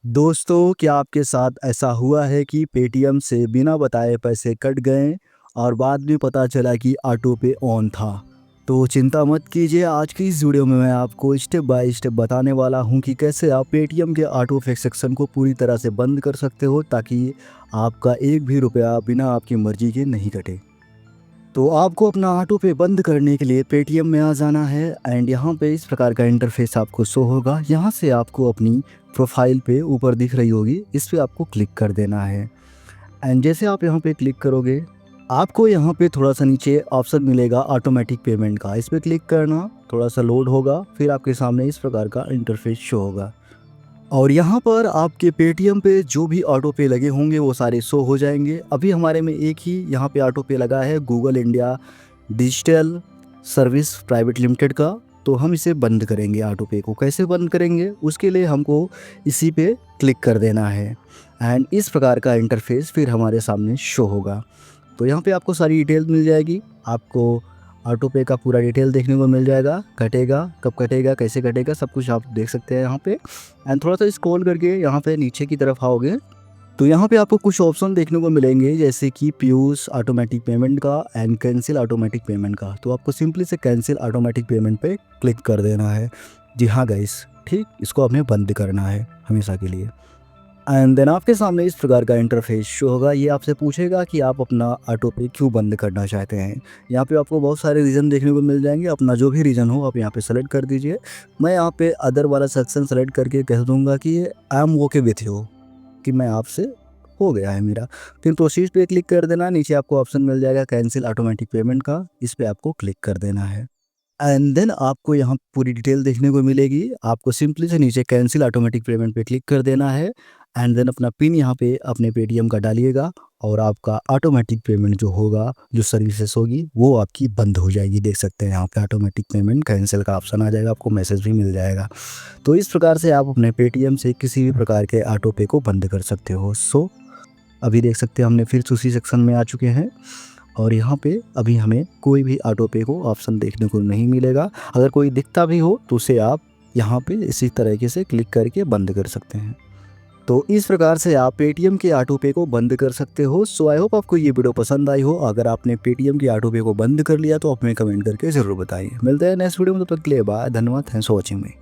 दोस्तों, क्या आपके साथ ऐसा हुआ है कि पेटीएम से बिना बताए पैसे कट गए और बाद में पता चला कि ऑटो पे ऑन था? तो चिंता मत कीजिए, आज की इस वीडियो में मैं आपको स्टेप बाय स्टेप बताने वाला हूं कि कैसे आप पेटीएम के ऑटो पे सेक्शन को पूरी तरह से बंद कर सकते हो ताकि आपका एक भी रुपया बिना आपकी मर्जी के नहीं कटे। तो आपको अपना ऑटो पे बंद करने के लिए पेटीएम में आ जाना है एंड यहाँ पे इस प्रकार का इंटरफेस आपको शो होगा। यहाँ से आपको अपनी प्रोफाइल पे ऊपर दिख रही होगी, इस पे आपको क्लिक कर देना है। एंड जैसे आप यहाँ पे क्लिक करोगे, आपको यहाँ पे थोड़ा सा नीचे ऑप्शन मिलेगा ऑटोमेटिक पेमेंट का, इस पर क्लिक करना। थोड़ा सा लोड होगा, फिर आपके सामने इस प्रकार का इंटरफेस शो होगा और यहाँ पर आपके पेटीएम पे जो भी ऑटो पे लगे होंगे वो सारे शो हो जाएंगे। अभी हमारे में एक ही यहाँ पे ऑटो पे लगा है, Google India digital service private limited का। तो हम इसे बंद करेंगे। ऑटो पे को कैसे बंद करेंगे, उसके लिए हमको इसी पे क्लिक कर देना है एंड इस प्रकार का इंटरफेस फिर हमारे सामने शो होगा। तो यहाँ पे आपको सारी डिटेल मिल जाएगी। आपको ऑटो पे का पूरा डिटेल देखने को मिल जाएगा, कटेगा कब कटेगा कैसे कटेगा सब कुछ आप देख सकते हैं यहाँ पे। एंड थोड़ा सा स्क्रॉल करके यहाँ पे नीचे की तरफ आओगे तो यहाँ पे आपको कुछ ऑप्शन देखने को मिलेंगे, जैसे कि प्यूस ऑटोमेटिक पेमेंट का एंड कैंसिल ऑटोमेटिक पेमेंट का। तो आपको सिंपली से कैंसिल ऑटोमेटिक पेमेंट पे क्लिक कर देना है। जी हाँ गाइस, ठीक, इसको आपने बंद करना है हमेशा के लिए। एंड देन आपके सामने इस प्रकार का इंटरफेस शो होगा। ये आपसे पूछेगा कि आप अपना ऑटो पे क्यों बंद करना चाहते हैं। यहाँ पे आपको बहुत सारे रीज़न देखने को मिल जाएंगे, अपना जो भी रीज़न हो आप यहाँ पे सेलेक्ट कर दीजिए। मैं यहाँ पे अदर वाला सेक्शन सेलेक्ट करके कह दूँगा कि I am okay with you, कि मैं आपसे हो गया है मेरा। फिर प्रोसीड पे क्लिक कर देना। नीचे आपको ऑप्शन मिल जाएगा कैंसिल ऑटोमेटिक पेमेंट का, इस पर आपको क्लिक कर देना है। एंड देन आपको यहाँ पूरी डिटेल देखने को मिलेगी। आपको सिंपली से नीचे कैंसिल ऑटोमेटिक पेमेंट पे क्लिक कर देना है एंड देन अपना पिन यहाँ पे अपने पेटीएम का डालिएगा और आपका ऑटोमेटिक पेमेंट जो होगा, जो सर्विसेज होगी, वो आपकी बंद हो जाएगी। देख सकते हैं यहाँ पे ऑटोमेटिक पेमेंट कैंसिल का ऑप्शन आ जाएगा, आपको मैसेज भी मिल जाएगा। तो इस प्रकार से आप अपने पेटीएम से किसी भी प्रकार के ऑटो पे को बंद कर सकते हो। सो अभी देख सकते हैं हमने फिर उसी सेक्शन में आ चुके हैं और यहाँ पे अभी हमें कोई भी ऑटो पे को ऑप्शन देखने को नहीं मिलेगा। अगर कोई दिखता भी हो तो उसे आप यहाँ पे इसी तरीके से क्लिक करके बंद कर सकते हैं। तो इस प्रकार से आप पेटीएम के ऑटो पे को बंद कर सकते हो। सो आई होप आपको ये वीडियो पसंद आई हो। अगर आपने पेटीएम के ऑटो पे को बंद कर लिया तो आप हमें कमेंट करके ज़रूर बताइए। मिलते हैं नेक्स्ट वीडियो में, तब तक के लिए बाय, धन्यवाद, थैंक्स फॉर वॉचिंग मी।